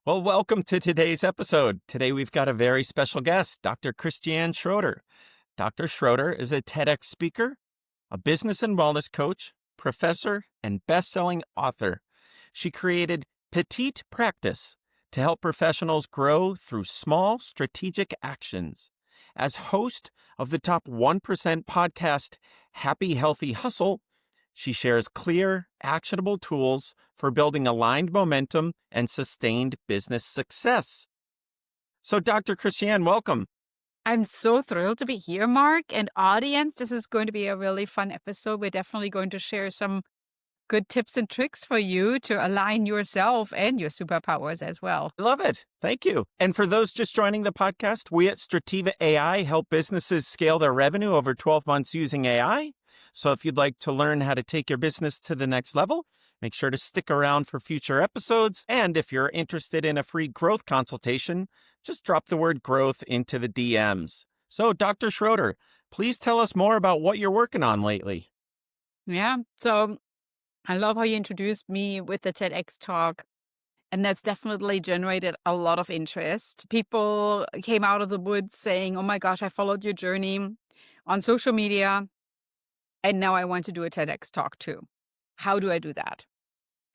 Well, welcome to today's episode. Today we've got a very special guest, Dr. Christiane Schroeter. Dr. Schroeter is a TEDx speaker, a business and wellness coach, professor, and best-selling author. She created Petite Practice to help professionals grow through small strategic actions. As host of the top 1% podcast, Happy Healthy Hustle, she shares clear, actionable tools for building aligned momentum and sustained business success. So, Dr. Christiane, welcome. I'm so thrilled to be here, Mark, and audience. This is going to be a really fun episode. We're definitely going to share some good tips and tricks for you to align yourself and your superpowers as well. I love it. Thank you. And for those just joining the podcast, we at Strativa AI help businesses scale their revenue over 12 months using AI. So if you'd like to learn how to take your business to the next level, make sure to stick around for future episodes. And if you're interested in a free growth consultation, just drop the word growth into the DMs. So, Dr. Schroeter, please tell us more about what you're working on lately. Yeah. So I love how you introduced me with the TEDx talk. And that's definitely generated a lot of interest. People came out of the woods saying, oh my gosh, I followed your journey on social media. And now I want to do a TEDx talk too. How do I do that?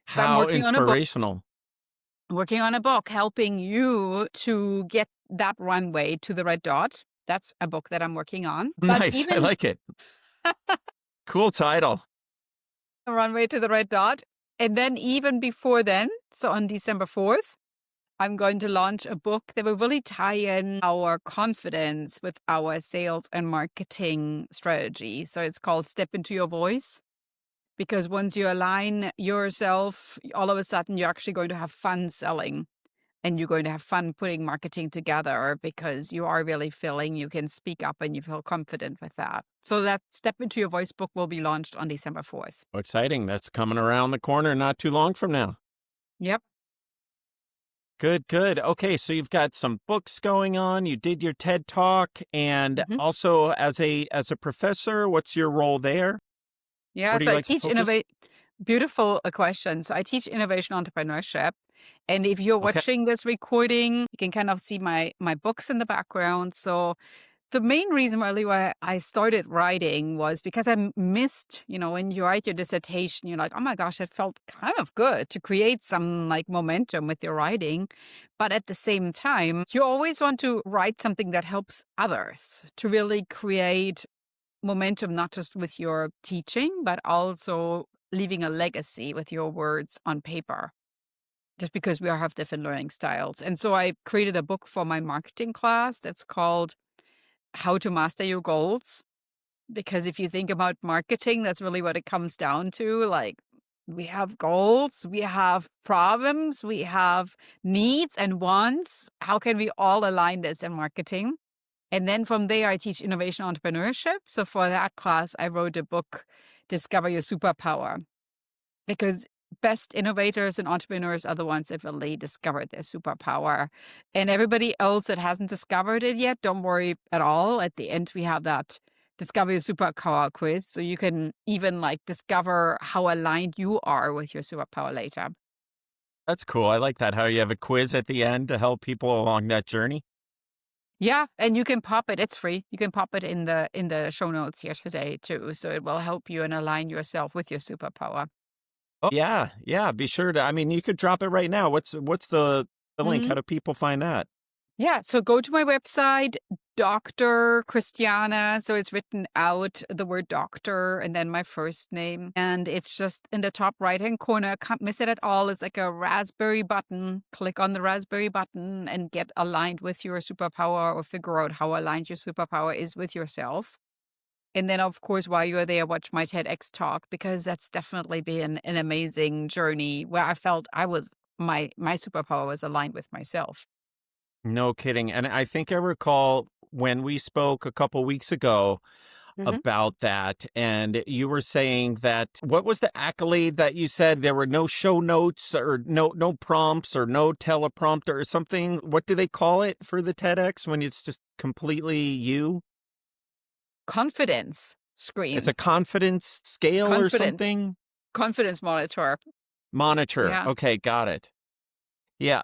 So I'm How working on a book. inspirational. Helping you to get that runway to the red dot. That's a book that I'm working on. But Nice. I even like it. Cool title. a runway to the red dot. And then even before then, so on December 4th, I'm going to launch a book that will really tie in our confidence with our sales and marketing strategy. So it's called Step Into Your Voice. Because once you align yourself, all of a sudden you're actually going to have fun selling. And you're going to have fun putting marketing together because you are really feeling you can speak up and you feel confident with that. So that Step Into Your Voice book will be launched on December 4th. Exciting. That's coming around the corner not too long from now. Yep. Good, good. Okay, so you've got some books going on. You did your TED Talk, and Mhm. also as a professor, what's your role there? Yeah. Where do So you I like to teach focus? innovate. Beautiful question. So I teach innovation entrepreneurship. And if you're Okay. watching this recording, you can kind of see my books in the background. So the main reason really why I started writing was because I missed, when you write your dissertation, you're like, oh my gosh, it felt kind of good to create some like momentum with your writing. But at the same time, you always want to write something that helps others to really create momentum, not just with your teaching, but also leaving a legacy with your words on paper. Just because we all have different learning styles. And so I created a book for my marketing class that's called How to Master Your Goals. Because if you think about marketing, that's really what it comes down to. Like, we have goals, we have problems, we have needs and wants. How can we all align this in marketing? And then from there, I teach innovation entrepreneurship. So for that class, I wrote a book, Discover Your Superpower, because best innovators and entrepreneurs are the ones that really discovered their superpower. And everybody else that hasn't discovered it yet, don't worry at all. At the end, we have that Discover Your Superpower quiz. So you can even like discover how aligned you are with your superpower later. That's cool. I like that. How you have a quiz at the end to help people along that journey. Yeah, and you can pop it. It's free. You can pop it in the show notes here today too. So it will help you and align yourself with your superpower. Oh, yeah, yeah. Be sure to. I mean, you could drop it right now. What's the link? How do people find that? Yeah, so go to my website, Dr. Christiana. So it's written out the word doctor and then my first name. And it's just in the top right-hand corner. Can't miss it at all. It's like a raspberry button. Click on the raspberry button and get aligned with your superpower or figure out how aligned your superpower is with yourself. And then, of course, while you're there, watch my TEDx talk because that's definitely been an amazing journey where I felt my superpower was aligned with myself. No kidding. And I think I recall when we spoke a couple weeks ago Mhm. about that, and you were saying that what was the accolade that you said there were no show notes or no prompts or no teleprompter or something? What do they call it for the TEDx when it's just completely you? Confidence It's screen. a confidence scale or Confidence. something? Confidence monitor. Monitor. Yeah. Okay, got it. Yeah.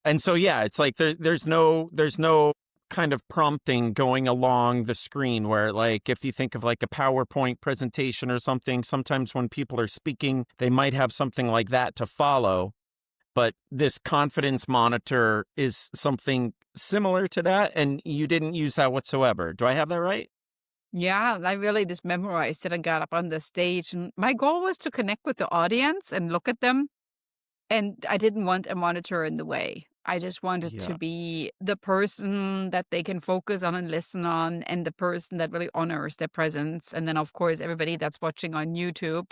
And so, yeah, it's like there's no kind of prompting going along the screen where, like, if you think of like a PowerPoint presentation or something, sometimes when people are speaking, they might have something like that to follow. But this confidence monitor is something similar to that, and you didn't use that whatsoever. Do I have that right? Yeah, I really just memorized it and got up on the stage. And my goal was to connect with the audience and look at them. And I didn't want a monitor in the way. I just wanted to Yeah. be the person that they can focus on and listen on, and the person that really honors their presence. And then, of course, everybody that's watching on YouTube,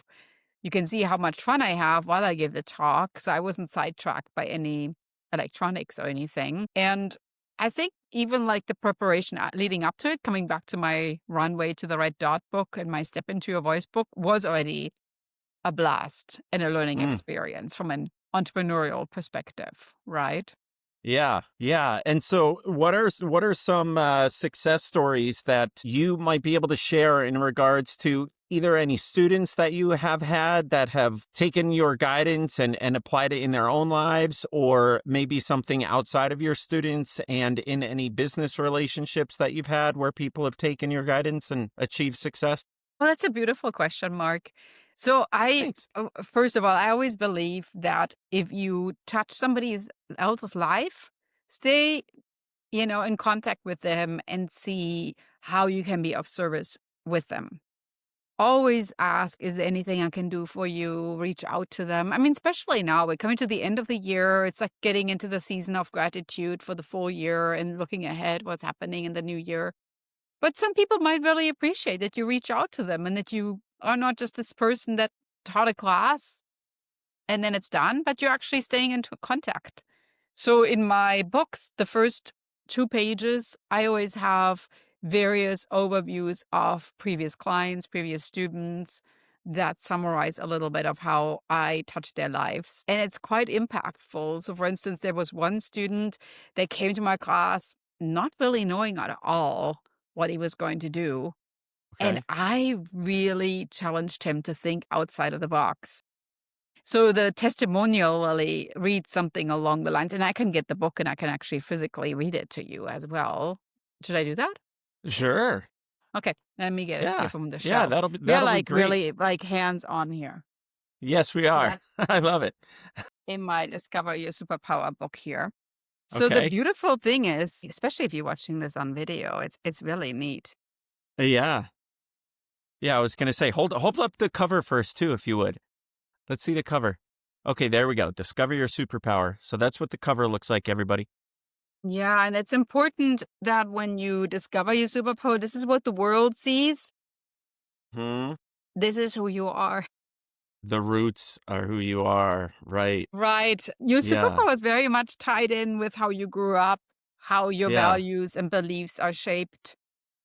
you can see how much fun I have while I give the talk. So I wasn't sidetracked by any electronics or anything. And I think even like the preparation leading up to it, coming back to my Runway to the Red Dot book and my Step into Your Voice book, was already a blast and a learning Mm. experience from an entrepreneurial perspective, right? Yeah, yeah. And so, what are some success stories that you might be able to share in regards to either any students that you have had that have taken your guidance and applied it in their own lives, or maybe something outside of your students and in any business relationships that you've had where people have taken your guidance and achieved success? Well, that's a beautiful question, Mark. So Thanks. first of all, I always believe that if you touch somebody else's life, stay, in contact with them and see how you can be of service with them. Always ask, is there anything I can do for you? Reach out to them. I mean, especially now, we're coming to the end of the year. It's like getting into the season of gratitude for the full year and looking ahead, what's happening in the new year. But some people might really appreciate that you reach out to them and that you are not just this person that taught a class and then it's done, but you're actually staying into contact. So in my books, the first 2 pages, I always have various overviews of previous clients, previous students that summarize a little bit of how I touched their lives. And it's quite impactful. So, for instance, there was one student that came to my class not really knowing at all what he was going to do. And Okay. I really challenged him to think outside of the box. So the testimonial really reads something along the lines, and I can get the book and I can actually physically read it to you as well. Should I do that? Sure. Okay, let me get it here Yeah. from the Yeah. shelf. That'll be We are that'll be like great. really like hands on here. Yes, we So are. that's I love it. in my Discover Your Superpower book here. So the Okay. beautiful thing is, especially if you're watching this on video, it's really neat. Yeah. Yeah, I was gonna say, hold up the cover first too, if you would. Let's see the cover. Okay, there we go. Discover your superpower. So that's what the cover looks like, everybody. Yeah, and it's important that when you discover your superpower, this is what the world sees. Hmm. This is who you are. The roots are who you are, right? Right. Your Yeah, superpower is very much tied in with how you grew up, how your yeah, values and beliefs are shaped.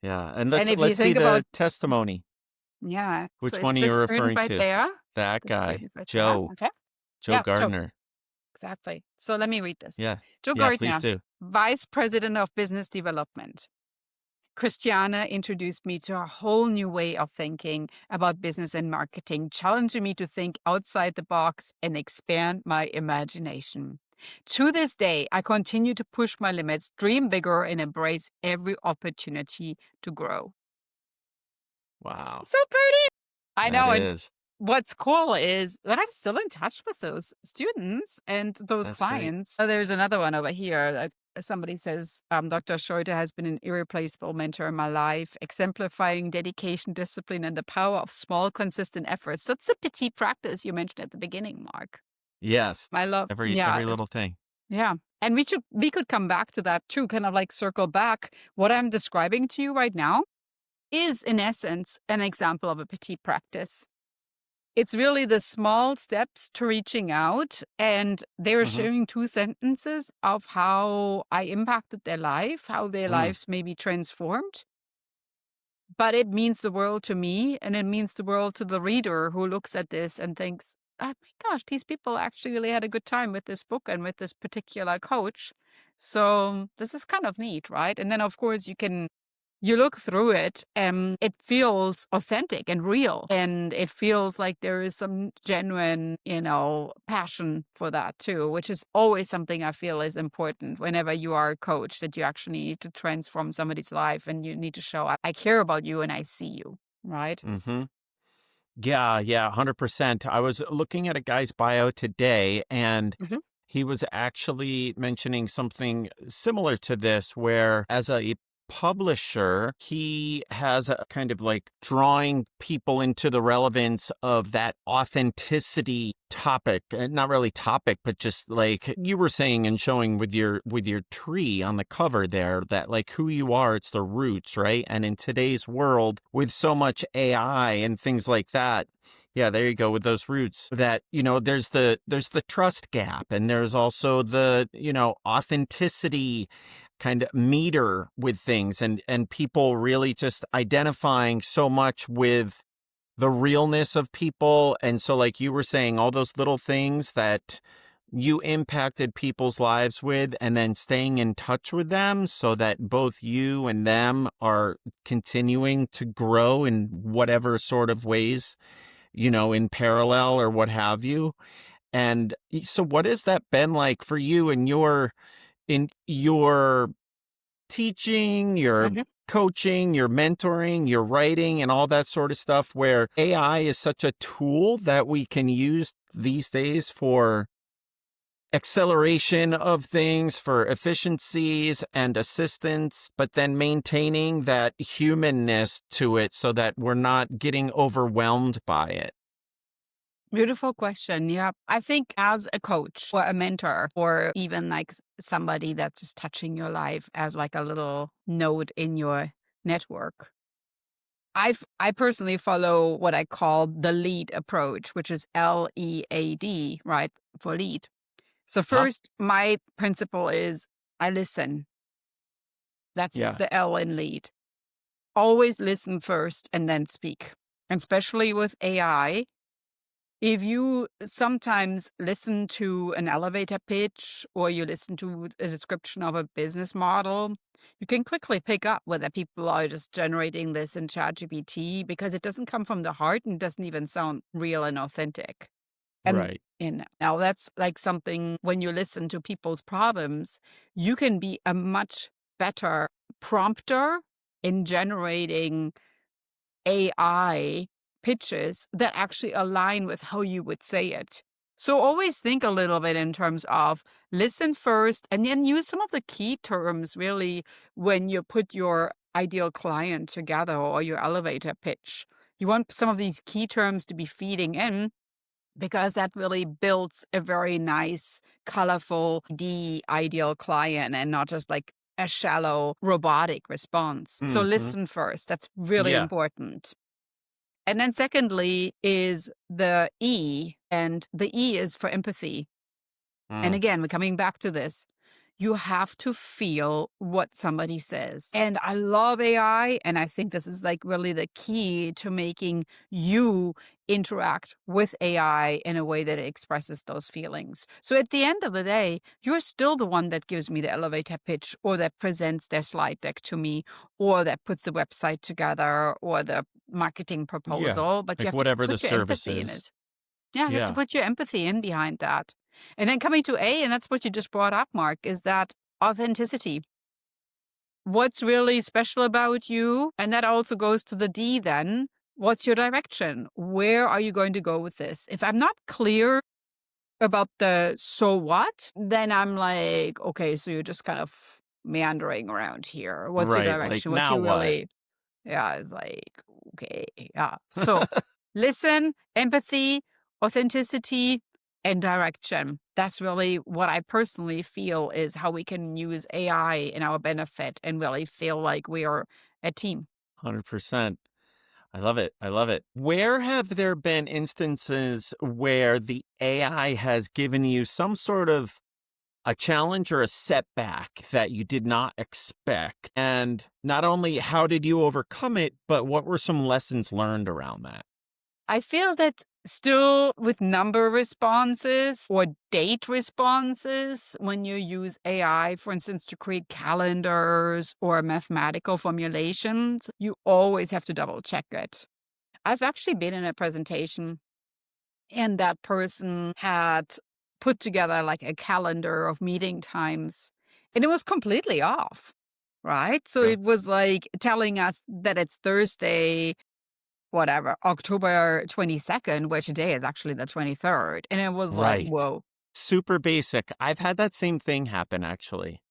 yeah. And And if you let's see think about, the testimony. yeah, so Which it's one are you this student referring right to? there. That This guy, student right there. Joe, Okay. Joe Yeah, Joe. Gardner. Exactly. So let me read this. Yeah, Joe yeah. Please Gardner, do. Vice President of Business Development. Christiana introduced me to a whole new way of thinking about business and marketing, challenging me to think outside the box and expand my imagination. To this day, I continue to push my limits, dream bigger, and embrace every opportunity to grow. Wow, So pretty. I that know. And is. what's cool is that I'm still in touch with those students and those That's great. clients. So there's another one over here that somebody says, Dr. Schroeter has been an irreplaceable mentor in my life, exemplifying dedication, discipline, and the power of small, consistent efforts. That's the petit practice you mentioned at the beginning, Mark. Yes, I love, every yeah, little thing. yeah. And we could come back to that too, kind of like circle back. What I'm describing to you right now is, in essence, an example of a petit practice. It's really the small steps to reaching out, and they were Hmm. sharing 2 sentences of how I impacted their life, how their Mm, lives may be transformed. But it means the world to me, and it means the world to the reader who looks at this and thinks, "Oh my gosh, these people actually really had a good time with this book and with this particular coach." So, this is kind of neat, right? And then, of course, you can you look through it and it feels authentic and real. And it feels like there is some genuine, passion for that too, which is always something I feel is important whenever you are a coach, that you actually need to transform somebody's life and you need to show, I care about you and I see you, right? Mm-hmm. Yeah, yeah, 100%. I was looking at a guy's bio today, and Hmm. he was actually mentioning something similar to this, where as a publisher, he has a kind of like drawing people into the relevance of that authenticity topic. Not really topic, but just like you were saying and showing with your tree on the cover there, that like who you are, it's the roots, right? And in today's world with so much AI and things like that, yeah, there you go with those roots, that, there's the trust gap, and there's also the, authenticity kind of meter with things, and people really just identifying so much with the realness of people. And so like you were saying, all those little things that you impacted people's lives with, and then staying in touch with them so that both you and them are continuing to grow in whatever sort of ways, in parallel or what have you. And so what has that been like for you in your teaching, your Hmm. coaching, your mentoring, your writing, and all that sort of stuff, where AI is such a tool that we can use these days for acceleration of things, for efficiencies and assistance, but then maintaining that humanness to it so that we're not getting overwhelmed by it? Beautiful question. Yeah. I think as a coach or a mentor or even like somebody that's just touching your life as like a little node in your network, I personally follow what I call the lead approach, which is LEAD, right? For lead. So Huh? first, my principle is I listen. That's Yeah. the L in lead. Always listen first and then speak. And especially with AI, if you sometimes listen to an elevator pitch or you listen to a description of a business model, you can quickly pick up whether people are just generating this in ChatGPT because it doesn't come from the heart and doesn't even sound real and authentic. And Right. now that's like something when you listen to people's problems, you can be a much better prompter in generating AI pitches that actually align with how you would say it. So always think a little bit in terms of listen first and then use some of the key terms really when you put your ideal client together or your elevator pitch. You want some of these key terms to be feeding in because that really builds a very nice, colorful, ideal client and not just like a shallow robotic response. So Hmm. listen first. That's really Yeah. important. And then secondly is the E, and the E is for empathy. And Mm. again, we're coming back to this. You have to feel what somebody says. And I love AI. And I think this is like really the key to making you interact with AI in a way that it expresses those feelings. So at the end of the day, you're still the one that gives me the elevator pitch or that presents their slide deck to me or that puts the website together or the marketing Yeah. proposal, but you Like have to whatever the put your service empathy in is. it. Yeah, you have to Yeah. put your empathy in behind that. And then coming to A, and that's what you just brought up, Mark, is that authenticity. What's really special about you? And that also goes to the D then. What's your direction? Where are you going to go with this? If I'm not clear about the so what, then I'm like, okay, so you're just kind of meandering around here. What's your Right. Like direction? What do now you what? really yeah, it's like, okay, yeah. So listen, empathy, authenticity, and direction. That's really what I personally feel is how we can use AI in our benefit and really feel like we are a team. 100%. I love it. I love it. Where have there been instances where the AI has given you some sort of a challenge or a setback that you did not expect? And not only how did you overcome it, but what were some lessons learned around that? I feel that still with number responses or date responses, when you use AI, for instance, to create calendars or mathematical formulations, you always have to double check it. I've actually been in a presentation and that person had put together like a calendar of meeting times and it was completely off, right? So Okay. it was like telling us that it's Thursday, whatever, October 22nd, where today is actually the 23rd. And it was like, Right. whoa. Super basic. I've had that same thing happen actually.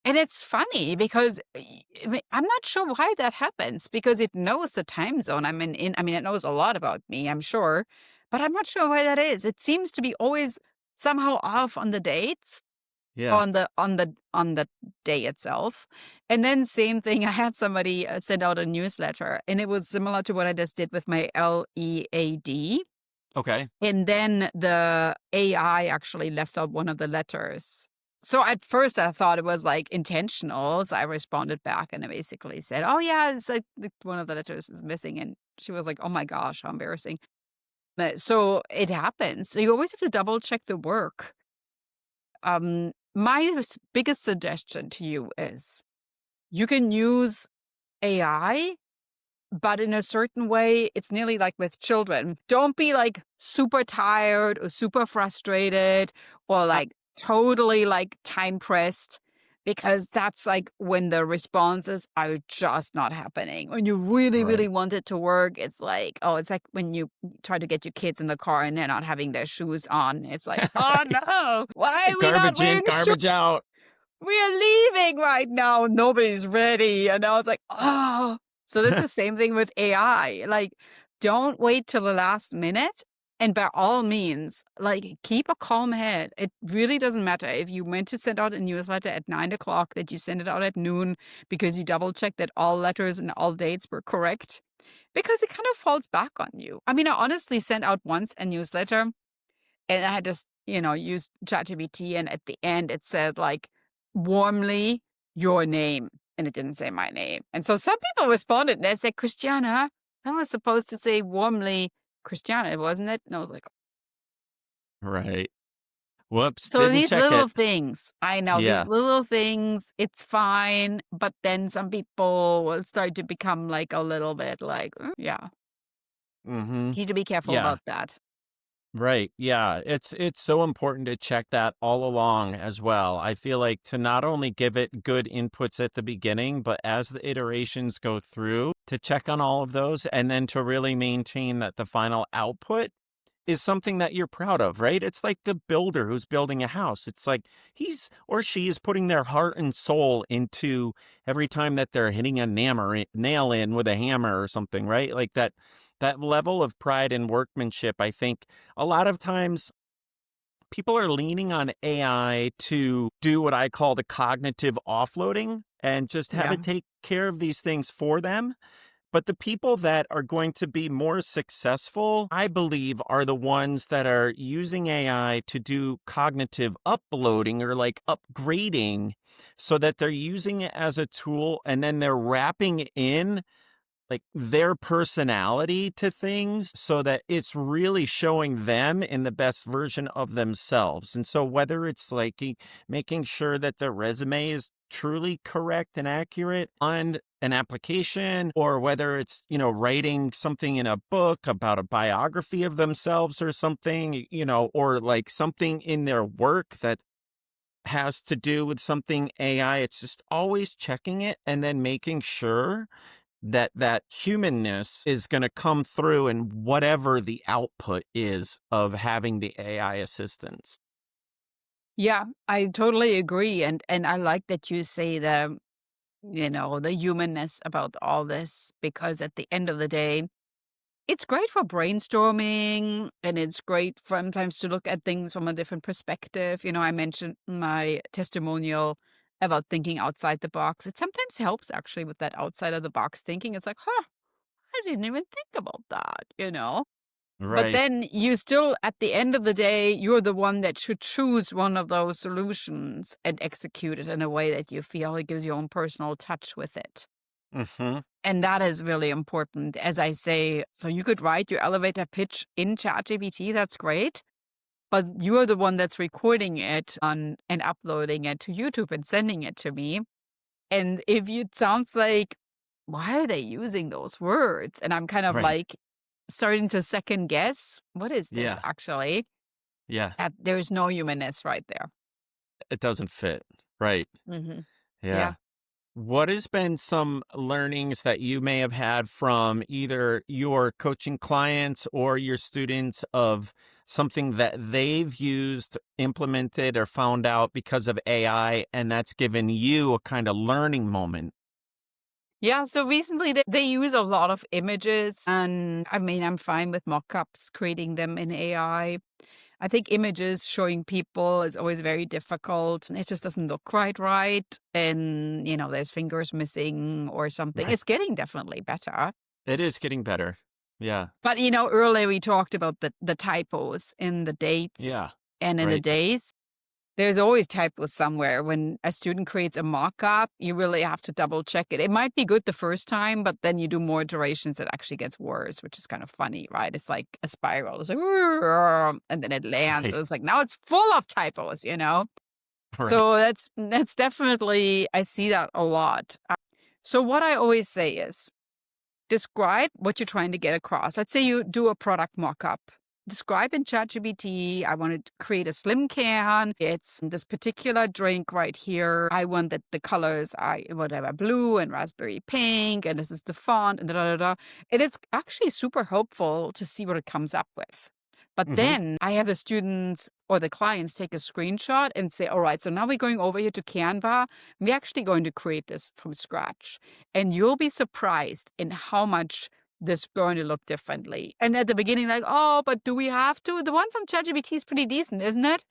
And it's funny because I mean, I'm not sure why that happens because it knows the time zone I'm in. I mean, it knows a lot about me, I'm sure, but I'm not sure why that is. It seems to be always somehow off on the dates, Yeah. on the day itself. And then same thing, I had somebody send out a newsletter, and it was similar to what I just did with my LEAD. Okay. And then the AI actually left out one of the letters. So at first I thought it was like intentional. So I responded back and I basically said, "Oh yeah, it's like one of the letters is missing." And she was like, "Oh my gosh, how embarrassing." But so it happens. So you always have to double check the work. My biggest suggestion to you is you can use AI, but in a certain way, it's nearly like with children. Don't be like super tired or super frustrated or Uh, like totally like time pressed because that's like when the responses are just not happening. When you really, really right. want it to work, it's like, oh, it's like when you try to get your kids in the car and they're not having their shoes on. It's like, oh Right. no, why are we not Garbage in, wearing shoes? garbage out. We are leaving right now. Nobody's ready. And I was like, oh. So that's the same thing with AI. Like, don't wait till the last minute. And by all means, like, keep a calm head. It really doesn't matter if you meant to send out a newsletter at 9 o'clock, that you send it out at noon because you double checked that all letters and all dates were correct, because it kind of falls back on you. I mean, I honestly sent out once a newsletter and I had just, used ChatGPT, and at the end, it said, like, "Warmly, your name," and it didn't say my name. And so some people responded, and they said, "Christiana, I was supposed to say warmly Christiana, wasn't it?" And I was like, Right. Whoops, so didn't these check little it. things, I know, these Yeah. little things, it's fine, but then some people will start to become, like, a little bit like, yeah, Mhm. need to be careful Yeah. about that." Right. Yeah. It's so important to check that all along as well. I feel like to not only give it good inputs at the beginning, but as the iterations go through, to check on all of those and then to really maintain that the final output is something that you're proud of, right? It's like the builder who's building a house. It's like he's or she is putting their heart and soul into every time that they're hitting a nail in with a hammer or something, right? Like that level of pride and workmanship. I think a lot of times people are leaning on AI to do what I call the cognitive offloading and just have Yeah. it take care of these things for them. But the people that are going to be more successful, I believe, are the ones that are using AI to do cognitive uploading or like upgrading so that they're using it as a tool and then they're wrapping in like their personality to things so that it's really showing them in the best version of themselves. And so whether it's like making sure that their resume is truly correct and accurate on an application, or whether it's, writing something in a book about a biography of themselves or something, or like something in their work that has to do with something AI, it's just always checking it and then making sure that humanness is going to come through in whatever the output is of having the AI assistance. Yeah, I totally agree, and I like that you say the humanness about all this, because at the end of the day, it's great for brainstorming and it's great sometimes to look at things from a different perspective. I mentioned my testimonial about thinking outside the box. It sometimes helps actually with that outside of the box thinking. It's like, huh, I didn't even think about that. But Right. then you still, at the end of the day, you're the one that should choose one of those solutions and execute it in a way that you feel it gives your own personal touch with it. Mm-hmm. And that is really important. As I say, so you could write your elevator pitch in ChatGPT, that's great. But you're the one that's recording it on and uploading it to YouTube and sending it to me. And if it sounds like, why are they using those words? And I'm kind of Right. like starting to second guess, what is this Yeah. actually? Yeah. There's no humanness right there. It doesn't fit. Right. Hmm. Yeah. Yeah. What has been some learnings that you may have had from either your coaching clients or your students of something that they've used, implemented, or found out because of AI, and that's given you a kind of learning moment? Yeah. So recently they use a lot of images. And I mean, I'm fine with mock-ups, creating them in AI. I think images showing people is always very difficult and it just doesn't look quite right. And, there's fingers missing or something. Right. It's getting definitely better. It is getting better. Yeah. But, earlier we talked about the typos in the dates Yeah. and in the Right. days. There's always typos somewhere. When a student creates a mock-up, you really have to double check it. It might be good the first time, but then you do more iterations, it actually gets worse, which is kind of funny, right? It's like a spiral. It's like, and then it lands. Right. And it's like, now it's full of typos. Right. So that's definitely, I see that a lot. So what I always say is, describe what you're trying to get across. Let's say you do a product mock-up. Describe in ChatGPT, I want to create a slim can. It's this particular drink right here. I want that the colors are whatever, blue and raspberry pink, and this is the font, and da da da. Da. And it's actually super helpful to see what it comes up with. But Mm-hmm. then I have the students or the clients take a screenshot and say, all right, so now we're going over here to Canva. We're actually going to create this from scratch. And you'll be surprised in how much this is going to look differently. And at the beginning, like, oh, but do we have to? The one from ChatGPT is pretty decent, isn't it?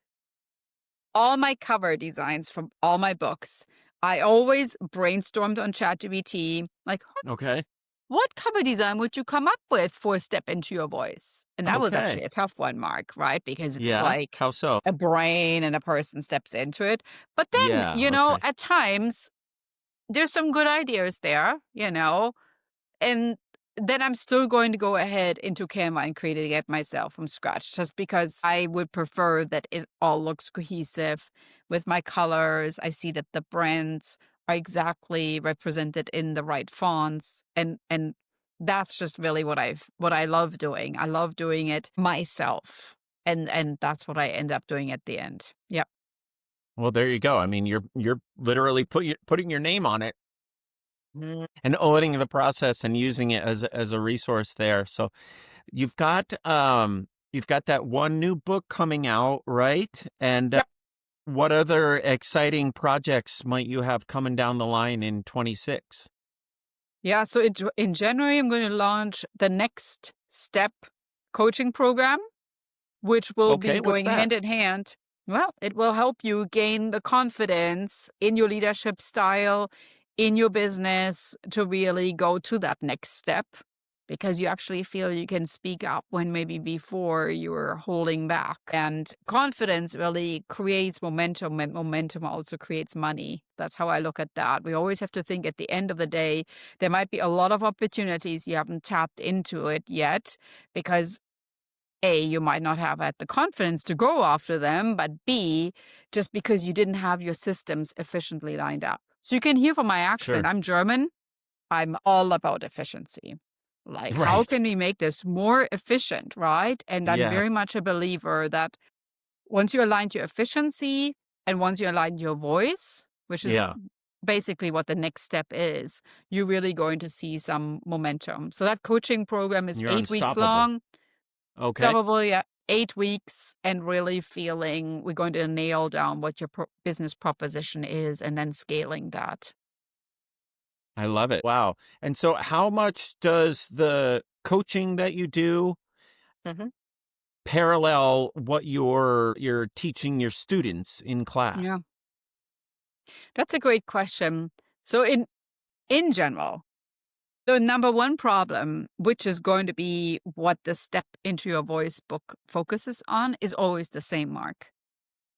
All my cover designs from all my books, I always brainstormed on ChatGPT, like, Okay. what cover design would you come up with for Step Into Your Voice? And that was actually Okay. a tough one, Mark, right? Because it's Yeah. like How so? a brain and a person steps into it. But then, Yeah. Okay. at times, there's some good ideas there. And then I'm still going to go ahead into Canva and creating it myself from scratch, just because I would prefer that it all looks cohesive with my colors. I see that the brands are exactly represented in the right fonts, and that's just really what I love doing. I love doing it myself, and that's what I end up doing at the end. Yep. Well, there you go. I mean, you're literally putting your name on it Mm. and owning the process and using it as a resource there. So you've got that one new book coming out, right? And Yep. what other exciting projects might you have coming down the line in 26? Yeah. So in January, I'm going to launch the Next Step coaching program, which will Okay, be what's going that? hand in hand. Well, it will help you gain the confidence in your leadership style, in your business to really go to that next step because you actually feel you can speak up when maybe before you were holding back. And confidence really creates momentum, and momentum also creates money. That's how I look at that. We always have to think at the end of the day, there might be a lot of opportunities you haven't tapped into it yet because A, you might not have had the confidence to go after them, but B, just because you didn't have your systems efficiently lined up. So you can hear from my accent, Sure. I'm German. I'm all about efficiency. Like, how Right. can we make this more efficient, right? And I'm Yeah. very much a believer that once you align your efficiency and once you align your voice, which is Yeah. basically what the next step is, you're really going to see some momentum. So that coaching program is You're 8 weeks unstoppable. long. Okay. Probably, 8 weeks and really feeling we're going to nail down what your business proposition is and then scaling that. I love it. Wow. And so how much does the coaching that you do Mhm. parallel what you're teaching your students in class? Yeah, that's a great question. So in general, the number one problem, which is going to be what the Step Into Your Voice book focuses on, is always the same, Mark.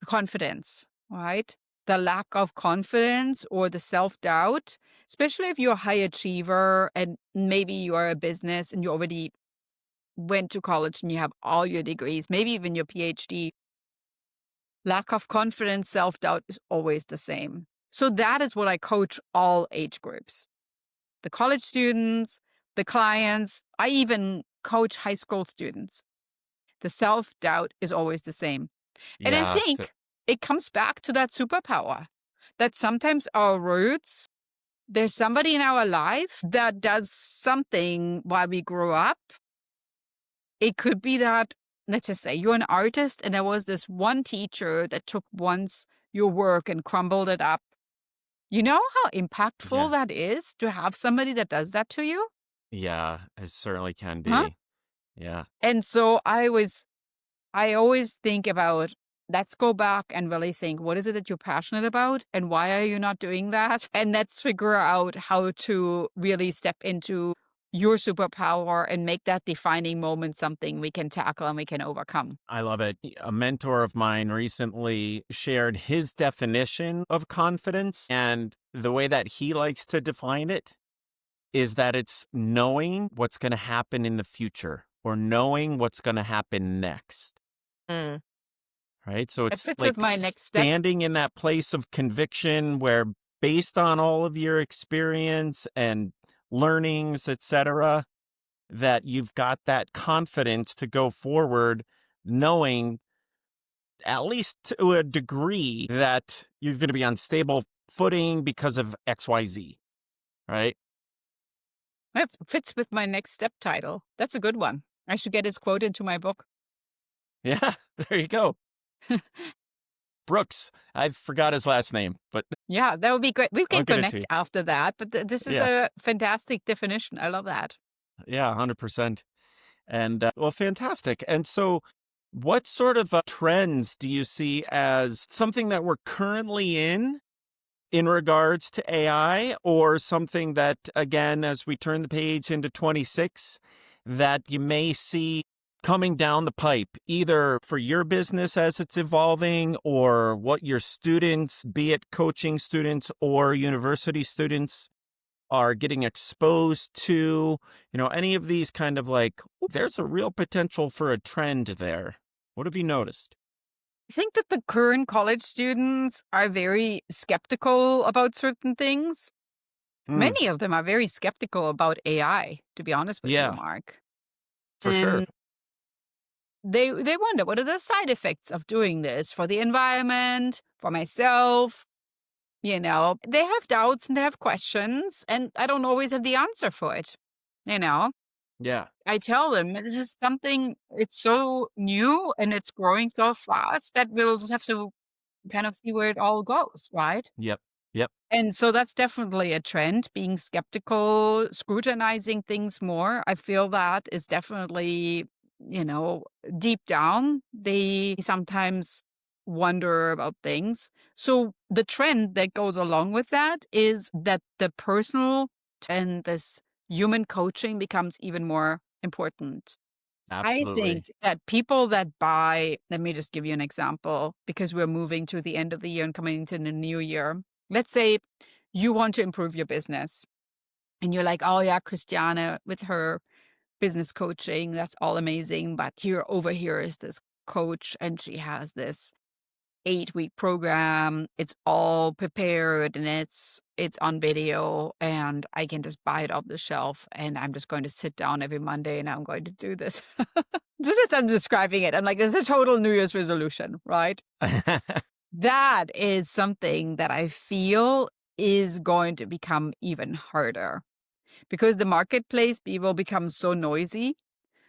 Confidence, right? the lack of confidence or the self-doubt, especially if you're a high achiever and maybe you are a business and you already went to college and you have all your degrees, maybe even your PhD. Lack of confidence, self-doubt is always the same. So that is what I coach all age groups. The college students, the clients, I even coach high school students. The self-doubt is always the same. And I Yeah. think it comes back to that superpower that sometimes our roots, there's somebody in our life that does something while we grew up. It could be that, let's just say you're an artist and there was this one teacher that took once your work and crumbled it up. You know how impactful Yeah. that is to have somebody that does that to you? Yeah. It certainly can Huh? be. Yeah. And so I always think about, let's go back and really think, what is it that you're passionate about and why are you not doing that? And let's figure out how to really step into your superpower and make that defining moment something we can tackle and we can overcome. I love it. A mentor of mine recently shared his definition of confidence, and the way that he likes to define it is that it's knowing what's going to happen in the future or knowing what's going to happen next. Mm. Right. So That it's fits with like my next step. standing in that place of conviction where, based on all of your experience and learnings, etc., that you've got that confidence to go forward, knowing at least to a degree that you're going to be on stable footing because of XYZ. Right. That fits with my next step title. That's a good one. I should get his quote into my book. Yeah. There you go. Brooks. I forgot his last name, but Yeah, that would be great. We I'll can get it to you. connect after that, but this is Yeah. a fantastic definition. I love that. Yeah. 100%. And well, fantastic. And so, what sort of trends do you see as something that we're currently in regards to AI, or something that, again, as we turn the page into 26, that you may see coming down the pipe, either for your business as it's evolving, or what your students, be it coaching students or university students, are getting exposed to, any of these kind of like, "Ooh, there's a real potential for a trend there." What have you noticed? I think that the current college students are very skeptical about certain things. Mm, Many of them are very skeptical about AI, to be honest with you, yeah, Mark. for sure. And they wonder, what are the side effects of doing this for the environment, for myself? They have doubts and they have questions, and I don't always have the answer for it. You know, Yeah, I tell them this is something, it's so new and it's growing so fast that we'll just have to kind of see where it all goes, right? yep, yep, And so that's definitely a trend, being skeptical, scrutinizing things more. I feel that is definitely, you know, deep down, they sometimes wonder about things. So the trend that goes along with that is that the personal and this human coaching becomes even more important. I absolutely. think that people that buy, let me just give you an example because we're moving to the end of the year and coming into the new year. Let's say you want to improve your business and you're like, oh, yeah, Christiane with her business coaching, that's all amazing. But over here is this coach and she has this 8-week program. It's all prepared and it's on video and I can just buy it off the shelf and I'm just going to sit down every Monday and I'm going to do this. Just as I'm describing it, I'm like, this is a total New Year's resolution, right? That is something that I feel is going to become even harder because the marketplace will become so noisy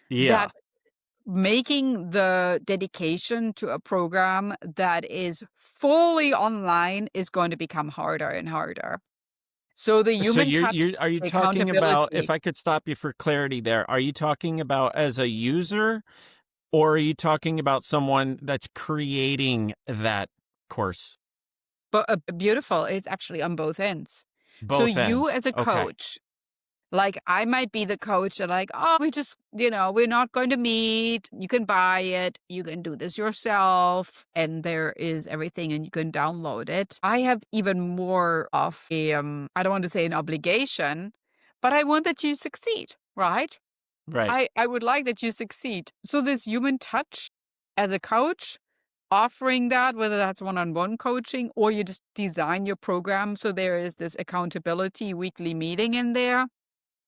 Yeah, that making the dedication to a program that is fully online is going to become harder and harder. So the so human touch, are you the talking about, if accountability. I could stop you for clarity there, are you talking about as a user, or are you talking about someone that's creating that course? But beautiful, it's actually on both ends. So Both you ends. as a Okay. coach, Like, I might be the coach that like, "Oh, we just, we're not going to meet. You can buy it. You can do this yourself, and there is everything, and you can download it." I have even more of a, I don't want to say an obligation, but I want that you succeed, right? Right. I would like that you succeed. So this human touch as a coach, offering that, whether that's one-on-one coaching or you just design your program so there is this accountability weekly meeting in there.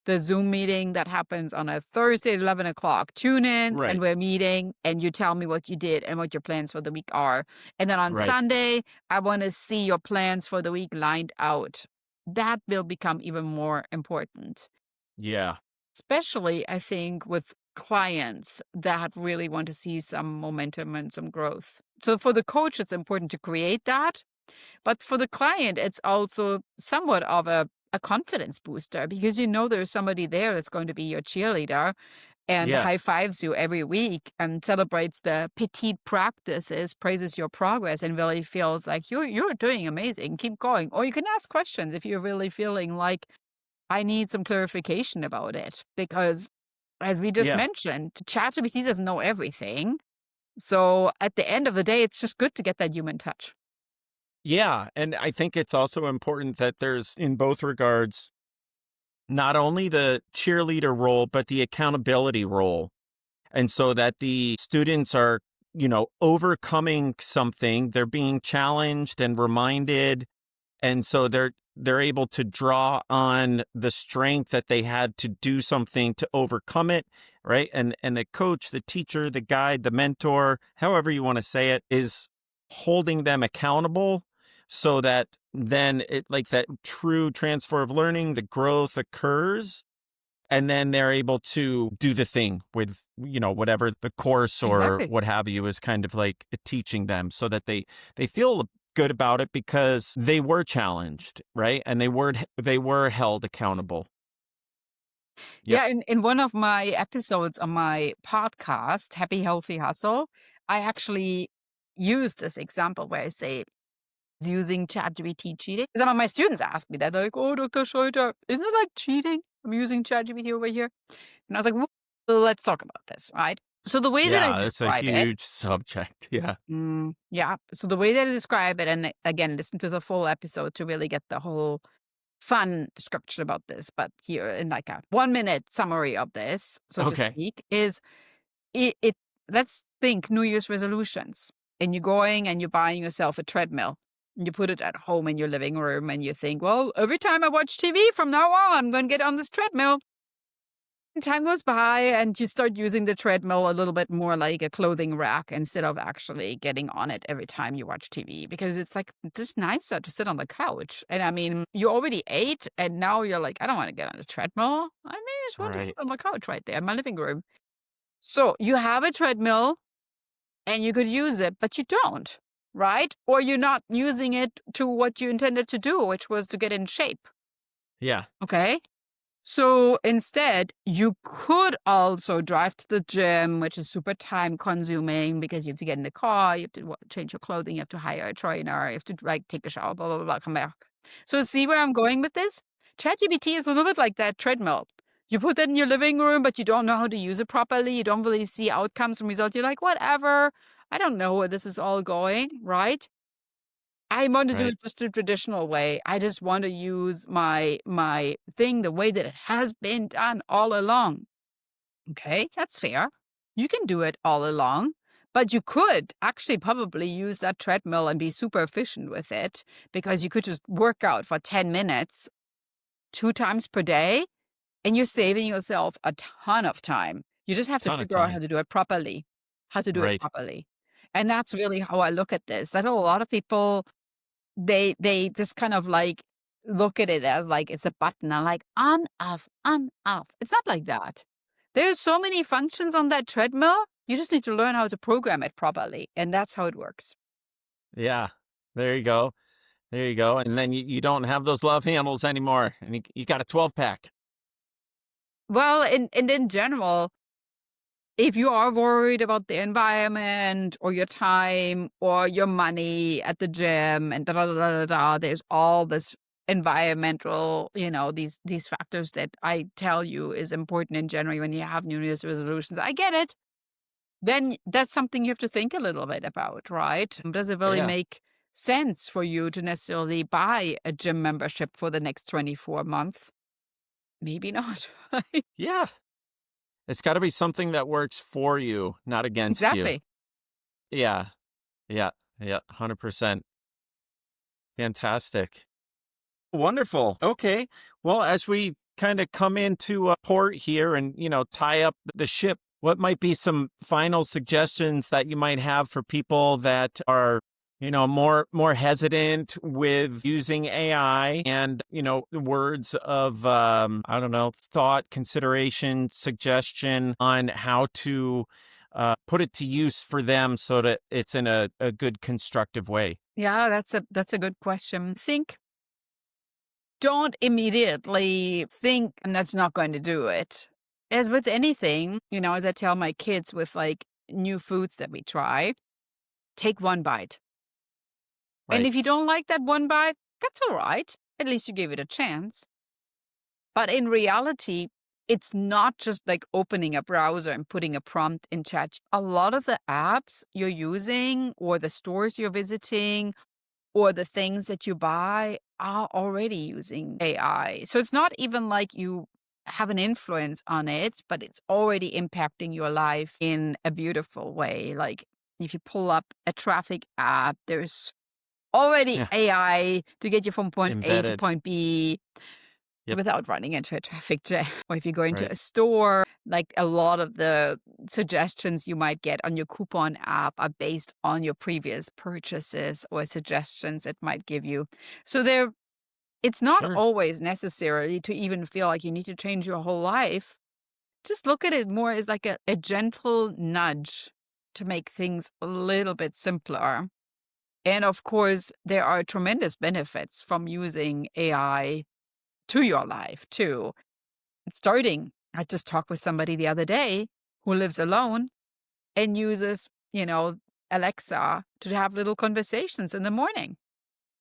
The Zoom meeting that happens on a Thursday at 11 o'clock. Tune in and Right. we're meeting and you tell me what you did and what your plans for the week are. And then on Right. Sunday, I want to see your plans for the week lined out. That will become even more important, Yeah. especially I think with clients that really want to see some momentum and some growth. So for the coach, it's important to create that. But for the client, it's also somewhat of a confidence booster because there's somebody there that's going to be your cheerleader and Yeah. high fives you every week and celebrates the petite practices, praises your progress, and really feels like you're doing amazing. Keep going. Or you can ask questions if you're really feeling like I need some clarification about it. Because as we just Yeah. mentioned, ChatGPT doesn't know everything. So at the end of the day, it's just good to get that human touch. Yeah. And I think it's also important that there's, in both regards, not only the cheerleader role, but the accountability role. And so that the students are, overcoming something, they're being challenged and reminded. And so they're able to draw on the strength that they had to do something to overcome it, right? And the coach, the teacher, the guide, the mentor, however you want to say it, is holding them accountable so that then it like that true transfer of learning, the growth occurs, and then they're able to do the thing with, whatever the course or Exactly. what have you is kind of like teaching them so that they feel good about it because they were challenged, right? And they were held accountable. Yep. Yeah, in one of my episodes on my podcast, Happy Healthy Hustle, I actually use this example where I say, "Is using ChatGPT cheating?" Some of my students ask me that. They're like, "Oh, Dr. Schroeter, isn't it like cheating? I'm using ChatGPT over here." And I was like, "Well, let's talk about this, right?" So the way that I Yeah, that's a describe it, huge subject. Yeah. yeah. So the way that I describe it, and again, listen to the full episode to really get the whole fun description about this, but here in like a 1 minute summary of this, so to Okay. speak, is it let's think New Year's resolutions. And you're going and you're buying yourself a treadmill. And you put it at home in your living room and you think, well, every time I watch TV from now on, I'm going to get on this treadmill. And time goes by and you start using the treadmill a little bit more like a clothing rack instead of actually getting on it every time you watch TV because it's like just nicer to sit on the couch. And I mean, you already ate and now you're like, I don't want to get on the treadmill. I mean, I just want to sit Right. on the couch right there in my living room. So you have a treadmill and you could use it, but you don't, right? Or you're not using it to what you intended to do, which was to get in shape. Yeah. Okay. So instead, you could also drive to the gym, which is super time consuming because you have to get in the car, you have to change your clothing, you have to hire a trainer, you have to like take a shower, blah, blah, blah, come back. So see where I'm going with this? ChatGPT is a little bit like that treadmill. You put that in your living room, but you don't know how to use it properly. You don't really see outcomes and results. You're like, whatever. I don't know where this is all going, right? I want to do Right. it just the traditional way. I just want to use my thing the way that it has been done all along. Okay, that's fair. You can do it all along, but you could actually probably use that treadmill and be super efficient with it because you could just work out for 10 minutes 2 times per day and you're saving yourself a ton of time. You just have to Ton of figure out how time. to do it properly. How to do it Right. properly. And that's really how I look at this. I know a lot of people they just kind of, like, look at it as, like, it's a button and, like, on, off, on, off. It's not like that. There's so many functions on that treadmill, you just need to learn how to program it properly, and that's how it works. Yeah. There you go. There you go. And then you don't have those love handles anymore. And you got a 12 pack. Well, in general, if you are worried about the environment or your time or your money at the gym and da da da da da, there's all this environmental, these factors that I tell you is important in January when you have New Year's resolutions. I get it. Then that's something you have to think a little bit about, right? Does it really Yeah. make sense for you to necessarily buy a gym membership for the next 24 months? Maybe not. Right? Yeah. It's got to be something that works for you, not against you. Exactly. Yeah. Yeah. Yeah. 100%. Fantastic. Wonderful. Okay. Well, as we kind of come into a port here and, tie up the ship, what might be some final suggestions that you might have for people that are, more hesitant with using AI and, words of, I don't know, thought, consideration, suggestion on how to put it to use for them so that it's in a good constructive way? Yeah, that's a good question. Don't immediately think and that's not going to do it. As with anything, as I tell my kids with like new foods that we try, take one bite. And Right. if you don't like that one bite, that's all right. At least you gave it a chance. But in reality, it's not just like opening a browser and putting a prompt in chat. A lot of the apps you're using or the stores you're visiting or the things that you buy are already using AI. So it's not even like you have an influence on it, but it's already impacting your life in a beautiful way. Like if you pull up a traffic app, there's already Yeah. AI to get you from point A to Embedded. point B Yep. without running into a traffic jam. Or if you go into Right. a store, like a lot of the suggestions you might get on your coupon app are based on your previous purchases or suggestions it might give you. So it's not Sure. always necessary to even feel like you need to change your whole life. Just look at it more as like a gentle nudge to make things a little bit simpler. And of course, there are tremendous benefits from using AI to your life too. Starting, I just talked with somebody the other day who lives alone and uses, Alexa to have little conversations in the morning.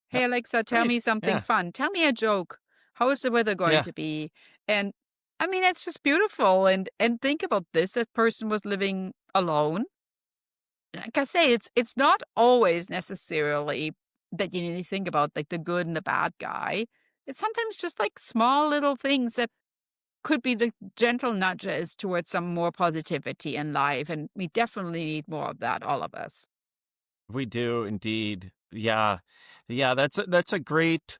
Hey, Yep. Alexa, tell Nice. me something Yeah. fun. Tell me a joke. How is the weather going Yeah. to be? And I mean, it's just beautiful. And think about this: that person was living alone. Like I say, it's not always necessarily that you need to think about like the good and the bad guy. It's sometimes just like small little things that could be the gentle nudges towards some more positivity in life, and we definitely need more of that, all of us. We do indeed. Yeah. Yeah, that's a great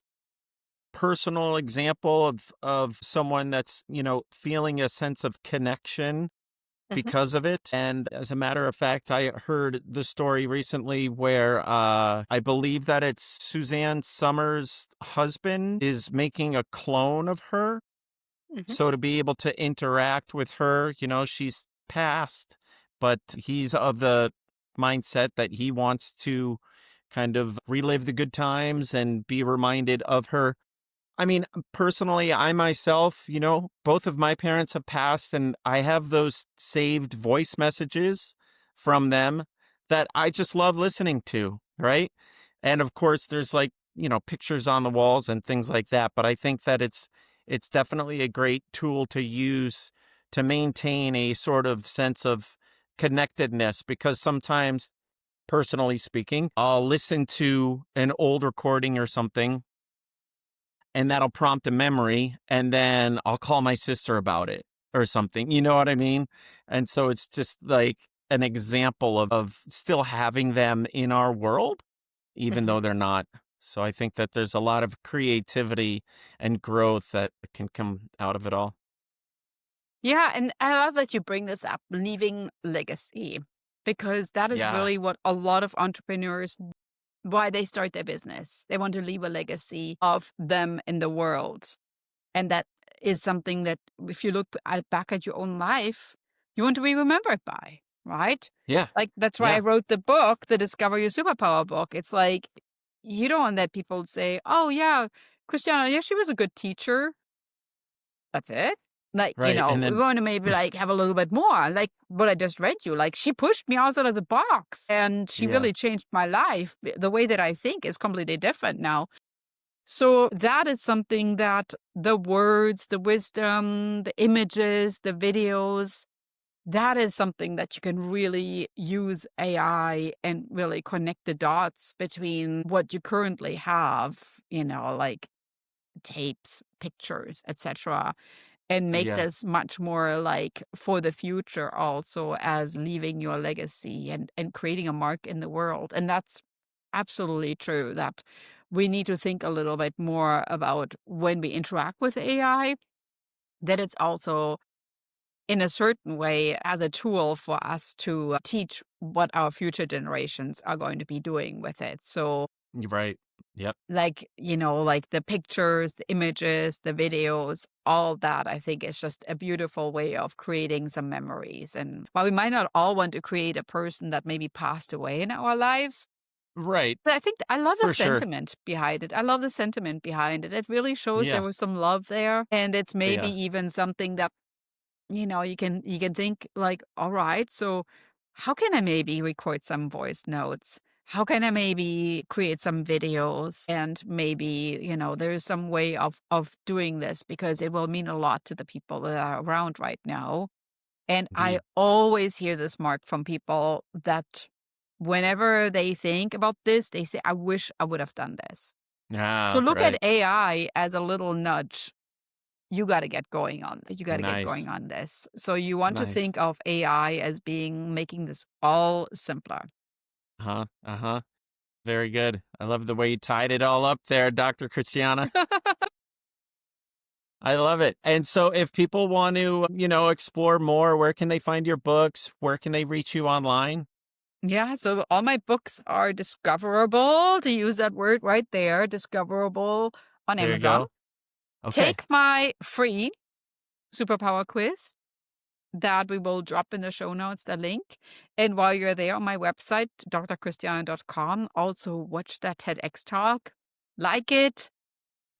personal example of someone that's, feeling a sense of connection Mhm, because of it. And as a matter of fact, I heard the story recently where I believe that it's Suzanne Summers' husband is making a clone of her. mhm. So to be able to interact with her, she's passed, but he's of the mindset that he wants to kind of relive the good times and be reminded of her. I mean, personally, I myself, both of my parents have passed, and I have those saved voice messages from them that I just love listening to, right? And of course, there's like, pictures on the walls and things like that, but I think that it's definitely a great tool to use to maintain a sort of sense of connectedness because sometimes, personally speaking, I'll listen to an old recording or something and that'll prompt a memory and then I'll call my sister about it or something. You know what I mean? And so it's just like an example of still having them in our world, even Mhm. though they're not. So I think that there's a lot of creativity and growth that can come out of it all. Yeah, and I love that you bring this up, leaving legacy, because that is Yeah. really what a lot of entrepreneurs why they start their business. They want to leave a legacy of them in the world. And that is something that if you look back at your own life, you want to be remembered by, right? Yeah. Like, that's why I Yeah. wrote the book, the Discover Your Superpower book. It's like, you don't want that people say, oh, yeah, Christiana, yeah, she was a good teacher. That's it. Like, Right. And we then, want to maybe like have a little bit more, like what I just read you. Like, she pushed me outside of the box and she yeah. really changed my life. The way that I think is completely different now. So that is something that the words, the wisdom, the images, the videos, that is something that you can really use AI and really connect the dots between what you currently have, like tapes, pictures, etc., and make Yeah. this much more like for the future also as leaving your legacy and creating a mark in the world. And that's absolutely true that we need to think a little bit more about when we interact with AI, that it's also in a certain way as a tool for us to teach what our future generations are going to be doing with it. So You're right. Yep. like the pictures, the images, the videos, all that I think is just a beautiful way of creating some memories. And while we might not all want to create a person that maybe passed away in our lives, Right. I think I love the For sure. sentiment behind it. I love the sentiment behind it. It really shows there Yeah. was some love there. And it's maybe Yeah. even something that you can think like, all right, so how can I maybe record some voice notes? How can I maybe create some videos? And maybe, there's some way of doing this because it will mean a lot to the people that are around right now. And I Indeed. always hear this mark from people that whenever they think about this, they say, I wish I would have done this. So Ah, look at right. AI as a little nudge. You gotta get going on you gotta get Nice. going on this. So you want to Nice. think of AI as making this all simpler. Uh-huh. Uh-huh. Very good. I love the way you tied it all up there, Dr. Christiana. I love it. And so if people want to, explore more, where can they find your books? Where can they reach you online? Yeah, so all my books are discoverable, to use that word right there, discoverable on There you Amazon. go. Okay. Take my free superpower quiz that we will drop in the show notes, the link. And while you're there on my website, drchristiane.com, also watch that TEDx talk, like it.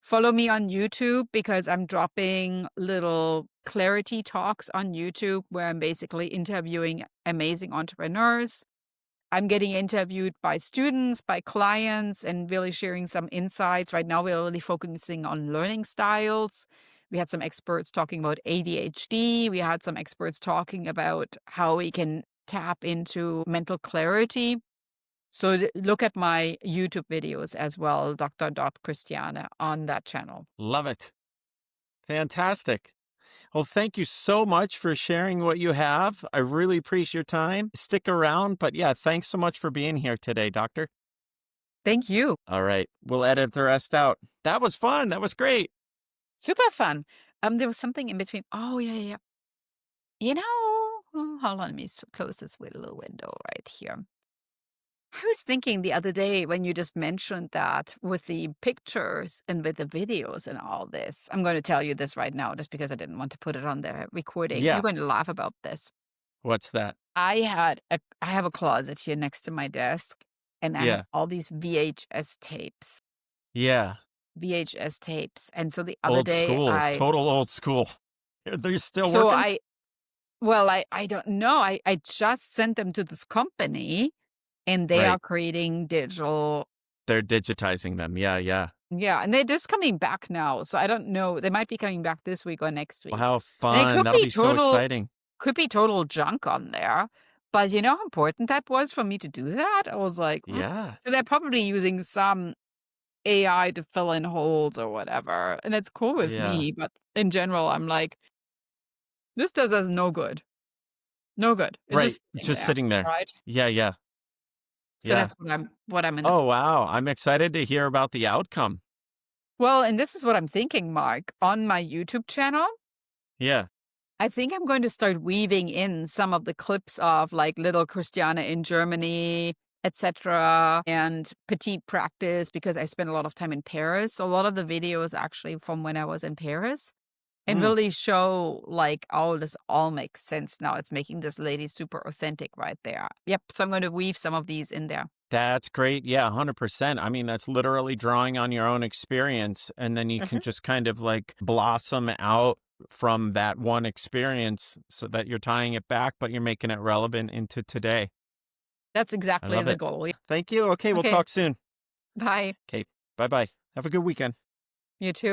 Follow me on YouTube because I'm dropping little clarity talks on YouTube where I'm basically interviewing amazing entrepreneurs. I'm getting interviewed by students, by clients, and really sharing some insights. Right now, we're really focusing on learning styles. We had some experts talking about ADHD. We had some experts talking about how we can tap into mental clarity. So look at my YouTube videos as well, Dr. Christiane, on that channel. Love it. Fantastic. Well, thank you so much for sharing what you have. I really appreciate your time. Stick around, but yeah, thanks so much for being here today, doctor. Thank you. All right, we'll edit the rest out. That was fun. That was great. Super fun. There was something in between. Oh, yeah, yeah, yeah. Hold on, let me close this little window right here. I was thinking the other day when you just mentioned that with the pictures and with the videos and all this. I'm going to tell you this right now just because I didn't want to put it on the recording. You're Yeah. going to laugh about this. What's that? I have a closet here next to my desk and I have Yeah. all these VHS tapes. Yeah. VHS tapes. And so the other Old day school. Total old school. They're still so working? I well, I don't know. I just sent them to this company and they are Right. creating digital. They're digitizing them. Yeah. Yeah. Yeah, and they're just coming back now, so I don't know. They might be coming back this week or next Well, week. how And it fun. That'll be so exciting. could be total junk on there, but you know how important that was for me to do that? I was like, "Mm." Yeah. So they're probably using some AI to fill in holes or whatever, and it's cool with Yeah. me, but in general, I'm like, "This does us no good. No good. It's Right. just sitting Just there." sitting there. Right? Yeah. Yeah. So Yeah. that's what I'm in the. Oh, wow. I'm excited to hear about the outcome. Well, and this is what I'm thinking, Mark. On my YouTube channel, Yeah. I think I'm going to start weaving in some of the clips of like little Christiana in Germany, etc., and petite practice because I spent a lot of time in Paris. So a lot of the videos actually from when I was in Paris and Mm. really show like, oh, this all makes sense now. It's making this lady super authentic right there. Yep. So I'm going to weave some of these in there. That's great. Yeah, 100%. I mean, that's literally drawing on your own experience. And then you can Mhm. just kind of like blossom out from that one experience so that you're tying it back, but you're making it relevant into today. That's I exactly love the it. goal. Thank you. Okay, we'll Okay. talk soon. Bye. Okay, bye bye. Have a good weekend. You too.